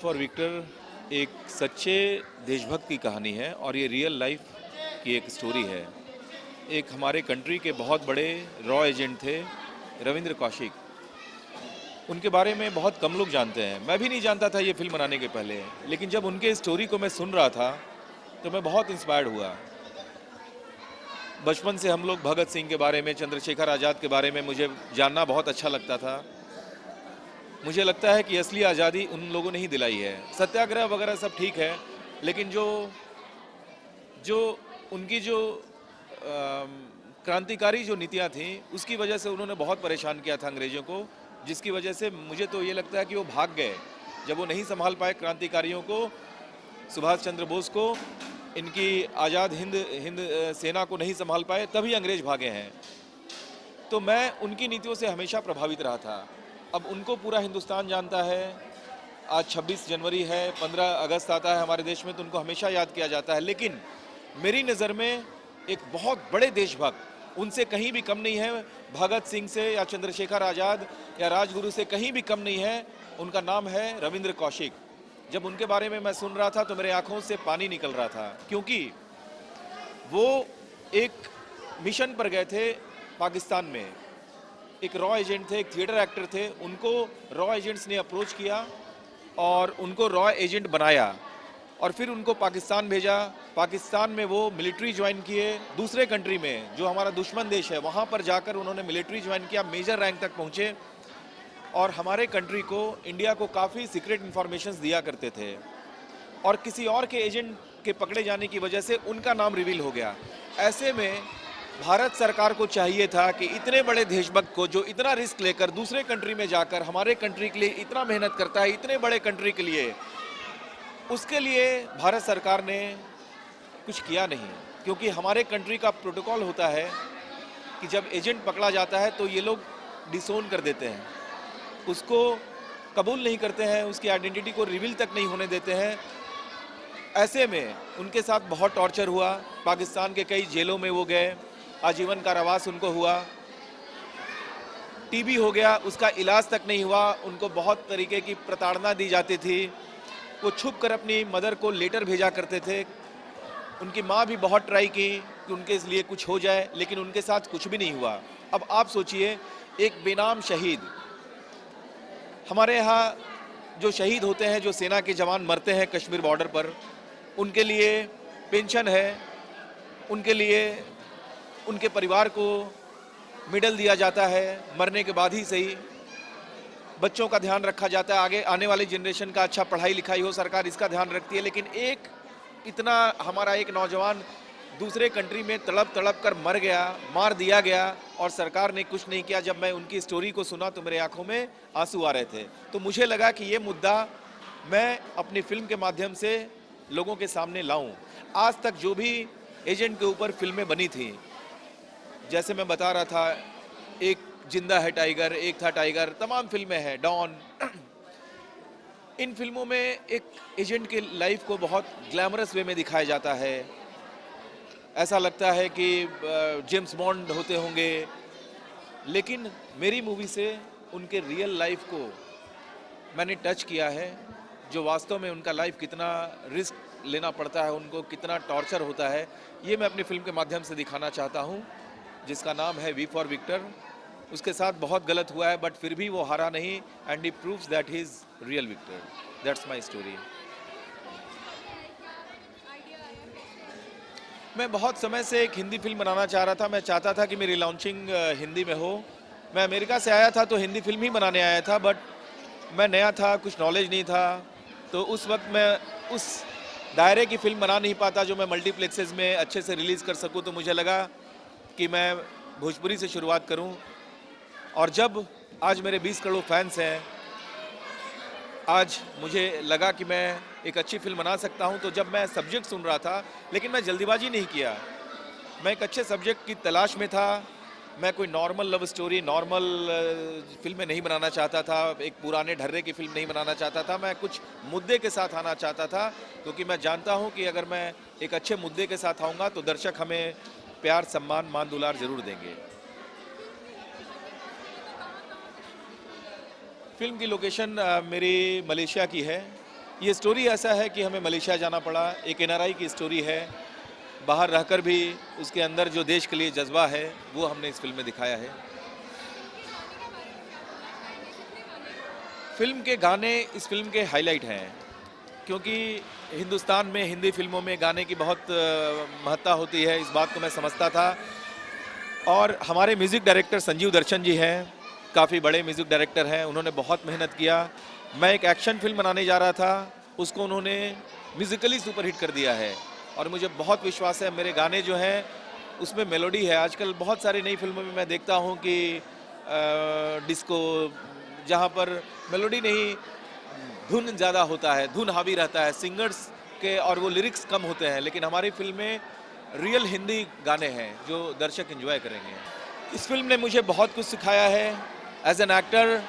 For Victor एक सच्चे देशभक्त की कहानी है और ये रियल लाइफ की एक स्टोरी है। एक हमारे कंट्री के बहुत बड़े रॉ एजेंट थे रविंद्र कौशिक। उनके बारे में बहुत कम लोग जानते हैं, मैं भी नहीं जानता था ये फिल्म बनाने के पहले, लेकिन जब उनके स्टोरी को मैं सुन रहा था तो मैं बहुत इंस्पायर्ड हुआ। बचपन से हम लोग भगत सिंह के बारे में, चंद्रशेखर आज़ाद के बारे में मुझे जानना बहुत अच्छा लगता था। मुझे लगता है कि असली आज़ादी उन लोगों ने ही दिलाई है। सत्याग्रह वगैरह सब ठीक है, लेकिन जो जो उनकी जो क्रांतिकारी जो नीतियाँ थीं उसकी वजह से उन्होंने बहुत परेशान किया था अंग्रेज़ों को, जिसकी वजह से मुझे तो ये लगता है कि वो भाग गए। जब वो नहीं संभाल पाए क्रांतिकारियों को, सुभाष चंद्र बोस को, इनकी आज़ाद हिंद सेना को नहीं संभाल पाए, तभी अंग्रेज़ भागे हैं। तो मैं उनकी नीतियों से हमेशा प्रभावित रहा था। अब उनको पूरा हिंदुस्तान जानता है। आज 26 जनवरी है, 15 अगस्त आता है हमारे देश में, तो उनको हमेशा याद किया जाता है। लेकिन मेरी नज़र में एक बहुत बड़े देशभक्त उनसे कहीं भी कम नहीं है। भगत सिंह से या चंद्रशेखर आज़ाद या राजगुरु से कहीं भी कम नहीं है। उनका नाम है रविंद्र कौशिक। जब उनके बारे में मैं सुन रहा था तो मेरे आंखों से पानी निकल रहा था, क्योंकि वो एक मिशन पर गए थे पाकिस्तान में। एक रॉ एजेंट थे, एक थिएटर एक्टर थे। उनको रॉ एजेंट्स ने अप्रोच किया और उनको रॉ एजेंट बनाया और फिर उनको पाकिस्तान भेजा। पाकिस्तान में वो मिलिट्री ज्वाइन किए। दूसरे कंट्री में जो हमारा दुश्मन देश है वहाँ पर जाकर उन्होंने मिलिट्री ज्वाइन किया, मेजर रैंक तक पहुँचे और हमारे कंट्री को, इंडिया को काफ़ी सीक्रेट इन्फॉर्मेशंस दिया करते थे। और किसी और के एजेंट के पकड़े जाने की वजह से उनका नाम रिवील हो गया। ऐसे में भारत सरकार को चाहिए था कि इतने बड़े देशभक्त को, जो इतना रिस्क लेकर दूसरे कंट्री में जाकर हमारे कंट्री के लिए इतना मेहनत करता है, इतने बड़े कंट्री के लिए, उसके लिए भारत सरकार ने कुछ किया नहीं। क्योंकि हमारे कंट्री का प्रोटोकॉल होता है कि जब एजेंट पकड़ा जाता है तो ये लोग डिसोन कर देते हैं, उसको कबूल नहीं करते हैं, उसकी आइडेंटिटी को रिवील तक नहीं होने देते हैं। ऐसे में उनके साथ बहुत टॉर्चर हुआ। पाकिस्तान के कई जेलों में वो गए, आजीवन कारावास उनको हुआ। टीबी हो गया, उसका इलाज तक नहीं हुआ। उनको बहुत तरीके की प्रताड़ना दी जाती थी। वो छुप कर अपनी मदर को लेटर भेजा करते थे। उनकी माँ भी बहुत ट्राई की कि उनके लिए कुछ हो जाए, लेकिन उनके साथ कुछ भी नहीं हुआ। अब आप सोचिए, एक बेनाम शहीद, हमारे यहाँ जो शहीद होते हैं, जो सेना के जवान मरते हैं कश्मीर बॉर्डर पर, उनके लिए पेंशन है, उनके लिए उनके परिवार को मेडल दिया जाता है, मरने के बाद ही सही। बच्चों का ध्यान रखा जाता है, आगे आने वाली जनरेशन का अच्छा पढ़ाई लिखाई हो, सरकार इसका ध्यान रखती है। लेकिन एक इतना हमारा एक नौजवान दूसरे कंट्री में तड़प तड़प कर मर गया, मार दिया गया और सरकार ने कुछ नहीं किया। जब मैं उनकी स्टोरी को सुना तो मेरे आंखों में आंसू आ रहे थे। तो मुझे लगा कि ये मुद्दा मैं अपनी फिल्म के माध्यम से लोगों के सामने लाऊं। आज तक जो भी एजेंट के ऊपर फिल्में बनी थी, जैसे मैं बता रहा था, एक जिंदा है टाइगर, एक था टाइगर, तमाम फिल्में हैं, डॉन। इन फिल्मों में एक एजेंट के लाइफ को बहुत ग्लैमरस वे में दिखाया जाता है। ऐसा लगता है कि जेम्स बॉन्ड होते होंगे, लेकिन मेरी मूवी से उनके रियल लाइफ को मैंने टच किया है। जो वास्तव में उनका लाइफ कितना रिस्क लेना पड़ता है, उनको कितना टॉर्चर होता है, ये मैं अपनी फिल्म के माध्यम से दिखाना चाहता हूँ, जिसका नाम है वी फॉर विक्टर। उसके साथ बहुत गलत हुआ है, बट फिर भी वो हारा नहीं, and he proves that he is real victor. That's my story. मैं बहुत समय से एक हिंदी फिल्म बनाना चाह रहा था। मैं चाहता था कि मेरी लॉन्चिंग हिंदी में हो। मैं अमेरिका से आया था तो हिंदी फिल्म ही बनाने आया था, बट मैं नया था, कुछ नॉलेज नहीं था, तो उस वक्त मैं उस दायरे की फिल्म बना नहीं पाता जो मैं मल्टीप्लेक्सेस में अच्छे से रिलीज़ कर सकूं। तो मुझे लगा कि मैं भोजपुरी से शुरुआत करूं। और जब आज मेरे 20 करोड़ फैंस हैं, आज मुझे लगा कि मैं एक अच्छी फिल्म बना सकता हूं। तो जब मैं सब्जेक्ट सुन रहा था, लेकिन मैं जल्दीबाजी नहीं किया, मैं एक अच्छे सब्जेक्ट की तलाश में था। मैं कोई नॉर्मल लव स्टोरी, नॉर्मल फिल्में नहीं बनाना चाहता था, एक पुराने ढर्रे की फिल्म नहीं बनाना चाहता था। मैं कुछ मुद्दे के साथ आना चाहता था, क्योंकि मैं जानता हूं कि अगर मैं एक अच्छे मुद्दे के साथ आऊँगा तो दर्शक हमें प्यार, सम्मान, मान दुलार जरूर देंगे। फिल्म की लोकेशन मेरी मलेशिया की है। ये स्टोरी ऐसा है कि हमें मलेशिया जाना पड़ा, एक एनआरआई की स्टोरी है। बाहर रहकर भी उसके अंदर जो देश के लिए जज्बा है वो हमने इस फिल्म में दिखाया है। फिल्म के गाने इस फिल्म के हाईलाइट हैं, क्योंकि हिंदुस्तान में हिंदी फिल्मों में गाने की बहुत महत्ता होती है, इस बात को मैं समझता था। और हमारे म्यूज़िक डायरेक्टर संजीव दर्शन जी हैं, काफ़ी बड़े म्यूज़िक डायरेक्टर हैं, उन्होंने बहुत मेहनत किया। मैं एक एक्शन फिल्म बनाने जा रहा था, उसको उन्होंने म्यूज़िकली सुपरहिट कर दिया है और मुझे बहुत विश्वास है मेरे गाने जो हैं उसमें मेलोडी है। आजकल बहुत सारी नई फिल्मों में मैं देखता हूँ कि डिस्को, जहाँ पर मेलोडी नहीं, धुन ज़्यादा होता है, धुन हावी रहता है सिंगर्स के, और वो लिरिक्स कम होते हैं। लेकिन हमारी फिल्म में रियल हिंदी गाने हैं जो दर्शक एंजॉय करेंगे। इस फिल्म ने मुझे बहुत कुछ सिखाया है। As an actor,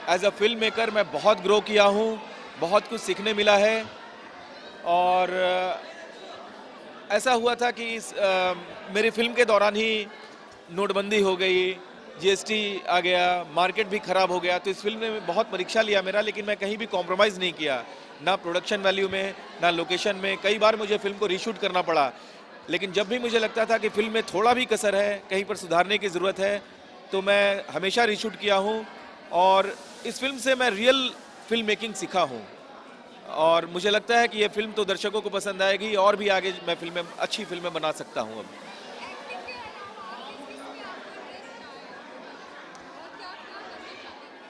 as a film maker मैं बहुत ग्रो किया हूँ, बहुत कुछ सीखने मिला है। और ऐसा हुआ था कि मेरी फिल्म के दौरान ही नोटबंदी हो गई, जीएसटी आ गया, मार्केट भी ख़राब हो गया, तो इस फिल्म ने बहुत परीक्षा लिया मेरा, लेकिन मैं कहीं भी कॉम्प्रोमाइज़ नहीं किया, ना प्रोडक्शन वैल्यू में, ना लोकेशन में। कई बार मुझे फिल्म को रीशूट करना पड़ा, लेकिन जब भी मुझे लगता था कि फिल्म में थोड़ा भी कसर है, कहीं पर सुधारने की ज़रूरत है, तो मैं हमेशा रीशूट किया हूँ। और इस फिल्म से मैं रियल फिल्म मेकिंग सीखा हूँ, और मुझे लगता है कि ये फिल्म तो दर्शकों को पसंद आएगी, और भी आगे मैं फिल्में, अच्छी फिल्में बना सकता हूँ अब।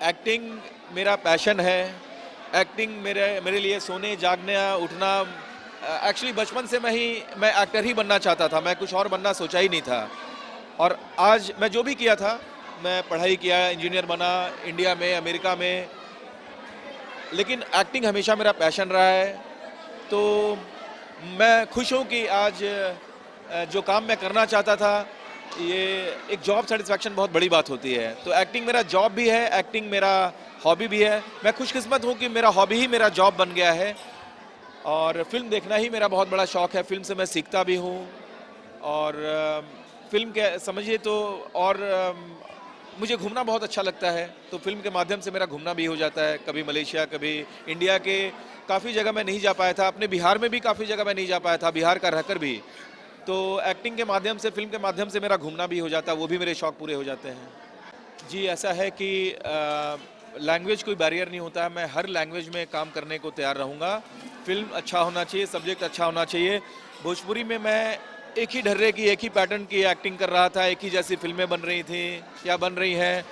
एक्टिंग मेरा पैशन है। एक्टिंग मेरे लिए सोने, जागना, उठना, एक्चुअली बचपन से मैं एक्टर ही बनना चाहता था, मैं कुछ और बनना सोचा ही नहीं था। और आज मैं जो भी किया था, मैं पढ़ाई किया, इंजीनियर बना इंडिया में, अमेरिका में, लेकिन एक्टिंग हमेशा मेरा पैशन रहा है। तो मैं खुश हूँ कि आज जो काम मैं करना चाहता था, ये एक जॉब सेटिस्फैक्शन बहुत बड़ी बात होती है। तो एक्टिंग मेरा जॉब भी है, एक्टिंग मेरा हॉबी भी है। मैं खुशकिस्मत हूँ कि मेरा हॉबी ही मेरा जॉब बन गया है, और फिल्म देखना ही मेरा बहुत बड़ा शौक़ है। फिल्म से मैं सीखता भी हूँ, और फिल्म के समझिए तो, और मुझे घूमना बहुत अच्छा लगता है, तो फिल्म के माध्यम से मेरा घूमना भी हो जाता है। कभी मलेशिया, कभी इंडिया के काफ़ी जगह मैं नहीं जा पाया था, अपने बिहार में भी काफ़ी जगह मैं नहीं जा पाया था, बिहार का रहकर भी। तो एक्टिंग के माध्यम से, फिल्म के माध्यम से मेरा घूमना भी हो जाता है, वो भी मेरे शौक़ पूरे हो जाते हैं। जी, ऐसा है कि लैंग्वेज कोई बैरियर नहीं होता है, मैं हर लैंग्वेज में काम करने को तैयार रहूँगा। फिल्म अच्छा होना चाहिए, सब्जेक्ट अच्छा होना चाहिए। भोजपुरी में मैं एक ही ढर्रे की, एक ही पैटर्न की एक्टिंग कर रहा था, एक ही जैसी फिल्में बन रही थी या बन रही हैं।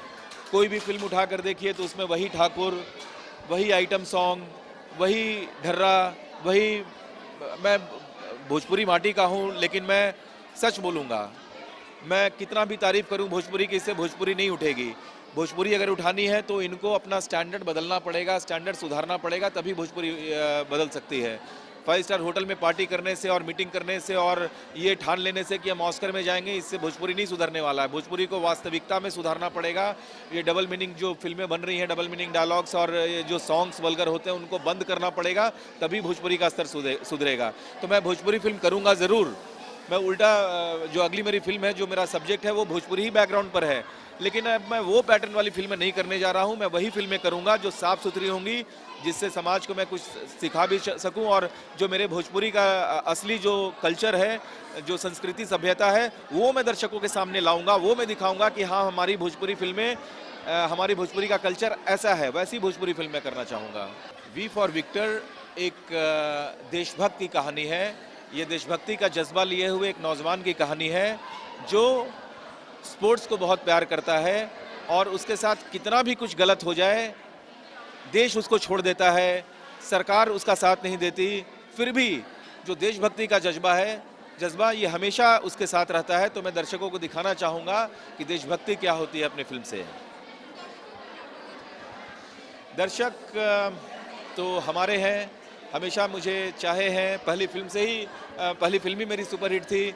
कोई भी फिल्म उठा कर देखिए तो उसमें वही ठाकुर, वही आइटम सॉन्ग, वही ढर्रा, वही। मैं भोजपुरी माटी का हूँ, लेकिन मैं सच बोलूँगा, मैं कितना भी तारीफ़ करूँ भोजपुरी की, इससे भोजपुरी नहीं उठेगी। भोजपुरी अगर उठानी है तो इनको अपना स्टैंडर्ड बदलना पड़ेगा, स्टैंडर्ड सुधारना पड़ेगा, तभी भोजपुरी बदल सकती है। 5 स्टार होटल में पार्टी करने से और मीटिंग करने से और ये ठान लेने से कि हम ऑस्कर में जाएंगे, इससे भोजपुरी नहीं सुधरने वाला है। भोजपुरी को वास्तविकता में सुधारना पड़ेगा। ये डबल मीनिंग जो फिल्में बन रही हैं, डबल मीनिंग डायलॉग्स और ये जो सॉन्ग्स वल्गर होते हैं, उनको बंद करना पड़ेगा, तभी भोजपुरी का स्तर सुधरेगा। तो मैं भोजपुरी फिल्म करूँगा ज़रूर। मैं उल्टा, जो अगली मेरी फिल्म है, जो मेरा सब्जेक्ट है, वो भोजपुरी ही बैकग्राउंड पर है, लेकिन अब मैं वो पैटर्न वाली फिल्में नहीं करने जा रहा हूँ। मैं वही फिल्में करूँगा जो साफ़ सुथरी होंगी, जिससे समाज को मैं कुछ सिखा भी सकूँ, और जो मेरे भोजपुरी का असली जो कल्चर है, जो संस्कृति सभ्यता है, वो मैं दर्शकों के सामने लाऊंगा। वो मैं दिखाऊंगा कि हाँ, हमारी भोजपुरी फिल्में, हमारी भोजपुरी का कल्चर ऐसा है, वैसी भोजपुरी फिल्म मैं करना चाहूँगा। वी फॉर विक्टर एक देशभक्त की कहानी है। ये देशभक्ति का जज्बा लिए हुए एक नौजवान की कहानी है, जो स्पोर्ट्स को बहुत प्यार करता है, और उसके साथ कितना भी कुछ गलत हो जाए, देश उसको छोड़ देता है, सरकार उसका साथ नहीं देती, फिर भी जो देशभक्ति का जज्बा ये हमेशा उसके साथ रहता है। तो मैं दर्शकों को दिखाना चाहूँगा कि देशभक्ति क्या होती है अपनी फिल्म से। दर्शक तो हमारे हैं, हमेशा मुझे चाहे हैं, पहली फिल्म ही मेरी सुपरहिट थी।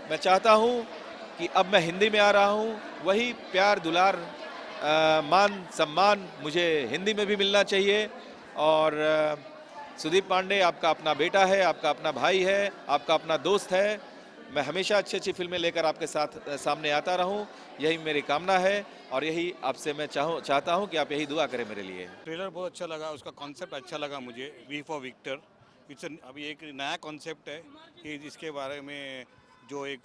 मैं चाहता हूँ कि अब मैं हिंदी में आ रहा हूँ, वही प्यार, दुलार, मान, सम्मान मुझे हिंदी में भी मिलना चाहिए। और सुदीप पांडे आपका अपना बेटा है, आपका अपना भाई है, आपका अपना दोस्त है। मैं हमेशा अच्छी अच्छी फिल्में लेकर आपके साथ सामने आता रहूं, यही मेरी कामना है और यही आपसे मैं चाहता हूं कि आप यही दुआ करें मेरे लिए। ट्रेलर बहुत अच्छा लगा, उसका कॉन्सेप्ट अच्छा लगा मुझे, वी फॉर विक्टर। अभी एक नया कॉन्सेप्ट है कि जिसके बारे में जो एक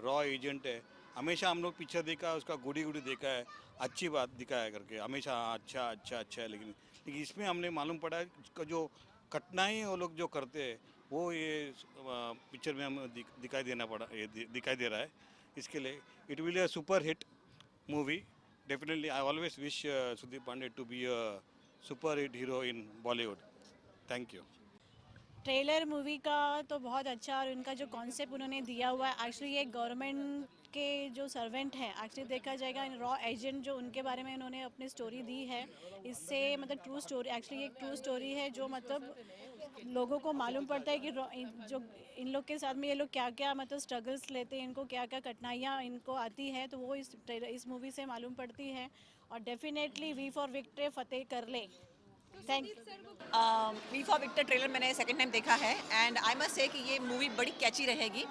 रॉ एजेंट है, हमेशा हम लोग पिक्चर देखा है उसका, गुडी गुडी देखा है, अच्छी बात दिखा है करके, हमेशा अच्छा अच्छा अच्छा है, लेकिन इसमें हमने मालूम पड़ा है उसका जो कठिनाई वो लोग जो करते हैं वो ये पिक्चर में हमें दिखाई देना पड़ा, ये दिखाई दे रहा है। इसके लिए it will A super hit movie. Definitely, I always wish Sudeep Pandey to be a super hit hero in Bollywood. Thank you. Trailer movie का तो बहुत अच्छा, और उनका जो कॉन्सेप्ट उन्होंने दिया हुआ है, एक्चुअली ये गवर्नमेंट के जो सर्वेंट हैं, एक्चुअली देखा जाएगा रॉ एजेंट जो उनके बारे में उन्होंने अपनी स्टोरी दी है, इससे मतलब ट्रू स्टोरी, एक्चुअली एक ट्रू स्टोरी है जो मतलब लोगों को मालूम पड़ता है कि जो इन लोग के साथ में ये लोग क्या क्या मतलब स्ट्रगल्स लेते हैं, इनको क्या क्या कठिनाइयाँ इनको आती है, तो वो इस मूवी से मालूम पड़ती है। और डेफिनेटली वी फॉर विक्ट्री फतेह कर ले। Thank we for victor trailer मैंने सेकंड टाइम देखा है, एंड आई मस्ट से कि ये मूवी बड़ी कैची रहेगी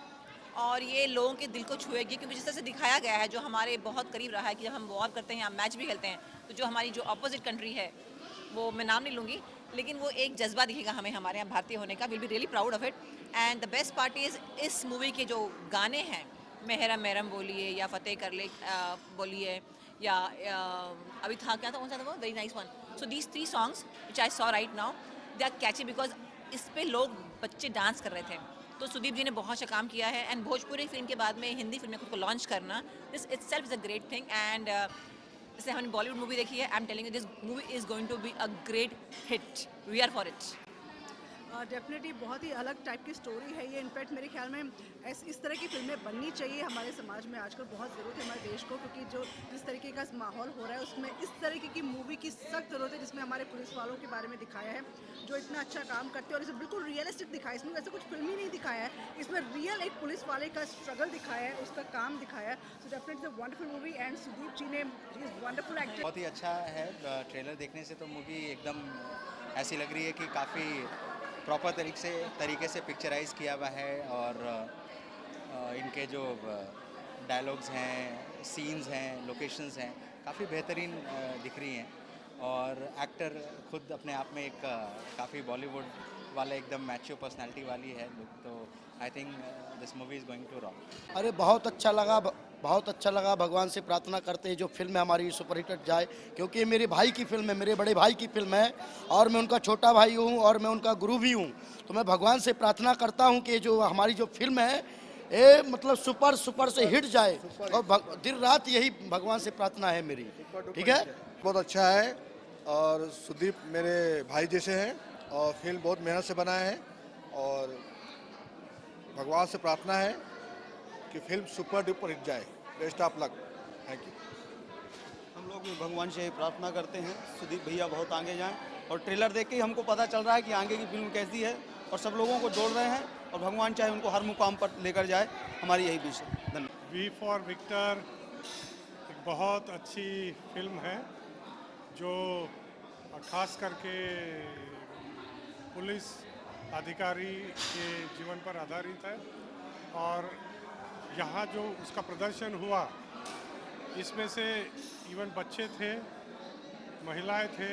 और ये लोगों के दिल को छुएगी, क्योंकि जिस तरह से दिखाया गया है, जो हमारे बहुत करीब रहा है कि जब हम वॉर करते हैं या मैच भी खेलते हैं, तो जो हमारी जो अपोजिट कंट्री है, वो मैं नाम नहीं लूँगी, लेकिन वो एक जज्बा दिखेगा हमें हमारे यहाँ भारतीय होने का। Will be really proud of it. And the best part is इस मूवी के जो गाने हैं, मेहरम मेहरम बोलिए या फतेह कर ले बोलिए, या अभी था क्या था, कौन सा था वो, very nice one. So these 3 songs which I saw right now, they are catchy because इस पे लोग बच्चे डांस कर रहे थे। तो सुदीप जी ने बहुत अच्छा काम किया है, एंड भोजपुरी फिल्म के बाद में हिंदी फिल्म में खुद को लॉन्च करना, this itself is a great thing. And जैसे हमने बॉलीवुड मूवी देखी है, I am telling you this movie is going to be a great hit. We are for it. Definitely बहुत ही अलग टाइप की स्टोरी है ये। इनफैक्ट मेरे ख्याल में इस तरह की फिल्में बननी चाहिए हमारे समाज में, आजकल बहुत ज़रूरत है हमारे देश को, क्योंकि जो जिस तरीके का माहौल हो रहा है उसमें इस तरीके की मूवी की सख्त ज़रूरत है, जिसमें हमारे पुलिस वालों के बारे में दिखाया है जो इतना अच्छा काम करते हैं, और इसे बिल्कुल रियलिस्टिक दिखाया है। इसमें वैसे कुछ फिल्मी नहीं दिखाया है, इसमें रियल एक पुलिस वाले का स्ट्रगल दिखाया है, उसका काम दिखाया है। So definitely wonderful movie, and Sudeep ji ने इज़ वंडरफुल एक्टर। बहुत ही अच्छा है। ट्रेलर देखने से तो मूवी एकदम ऐसी लग रही है कि काफ़ी प्रॉपर तरीके से पिक्चराइज किया हुआ है, और इनके जो डायलॉग्स हैं, सीन्स हैं, लोकेशंस हैं, काफ़ी बेहतरीन दिख रही हैं, और एक्टर खुद अपने आप में एक काफ़ी बॉलीवुड वाले एकदम मैच्योर पर्सनालिटी वाली है लुक। तो I think this movie is going to rock. अरे बहुत अच्छा लगा, बहुत अच्छा लगा। भगवान से प्रार्थना करते हैं जो फिल्म हमारी सुपरहिट जाए, क्योंकि ये मेरे भाई की फिल्म है, मेरे बड़े भाई की फिल्म है, और मैं उनका छोटा भाई हूँ और मैं उनका गुरु भी हूँ। तो मैं भगवान से प्रार्थना करता हूँ कि जो हमारी जो फिल्म है ये मतलब सुपर से हिट जाए, और दिन रात यही भगवान से प्रार्थना है मेरी। ठीक है, बहुत अच्छा है, और सुदीप मेरे भाई जैसे हैं, और फिल्म बहुत मेहनत से बनाया है, और भगवान से प्रार्थना है कि फिल्म सुपर डुपर हिट जाए। Best of luck. Thank you. हम लोग भी भगवान से प्रार्थना करते हैं सुदीप भैया बहुत आगे जाएं, और ट्रेलर देख के ही हमको पता चल रहा है कि आगे की फिल्म कैसी है, और सब लोगों को जोड़ रहे हैं, और भगवान चाहे उनको हर मुकाम पर लेकर जाए, हमारी यही विश है। धन्यवाद। वी फॉर विक्टर एक बहुत अच्छी फिल्म है जो खास करके पुलिस अधिकारी के जीवन पर आधारित है, और यहाँ जो उसका प्रदर्शन हुआ, इसमें से इवन बच्चे थे, महिलाएं थे,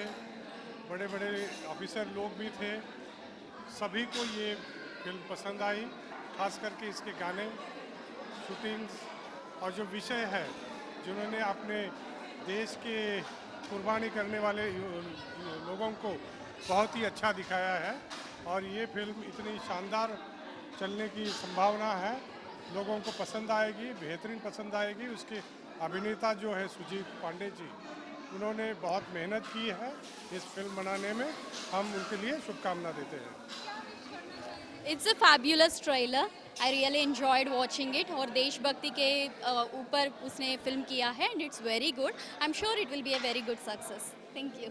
बड़े बड़े ऑफिसर लोग भी थे, सभी को ये फिल्म पसंद आई। खास करके इसके गाने, शूटिंग्स, और जो विषय है जिन्होंने अपने देश के कुर्बानी करने वाले लोगों को बहुत ही अच्छा दिखाया है, और ये फिल्म इतनी शानदार चलने की संभावना है, लोगों को पसंद आएगी, बेहतरीन पसंद आएगी। उसके अभिनेता जो है सुदीप पांडे जी, उन्होंने बहुत मेहनत की है इस फिल्म बनाने में, हम उनके लिए शुभकामना देते हैं। It's a fabulous trailer, I really enjoyed watching it, और देशभक्ति के ऊपर उसने फिल्म किया है, and it's very good. I am sure it will be a very good success. Thank you.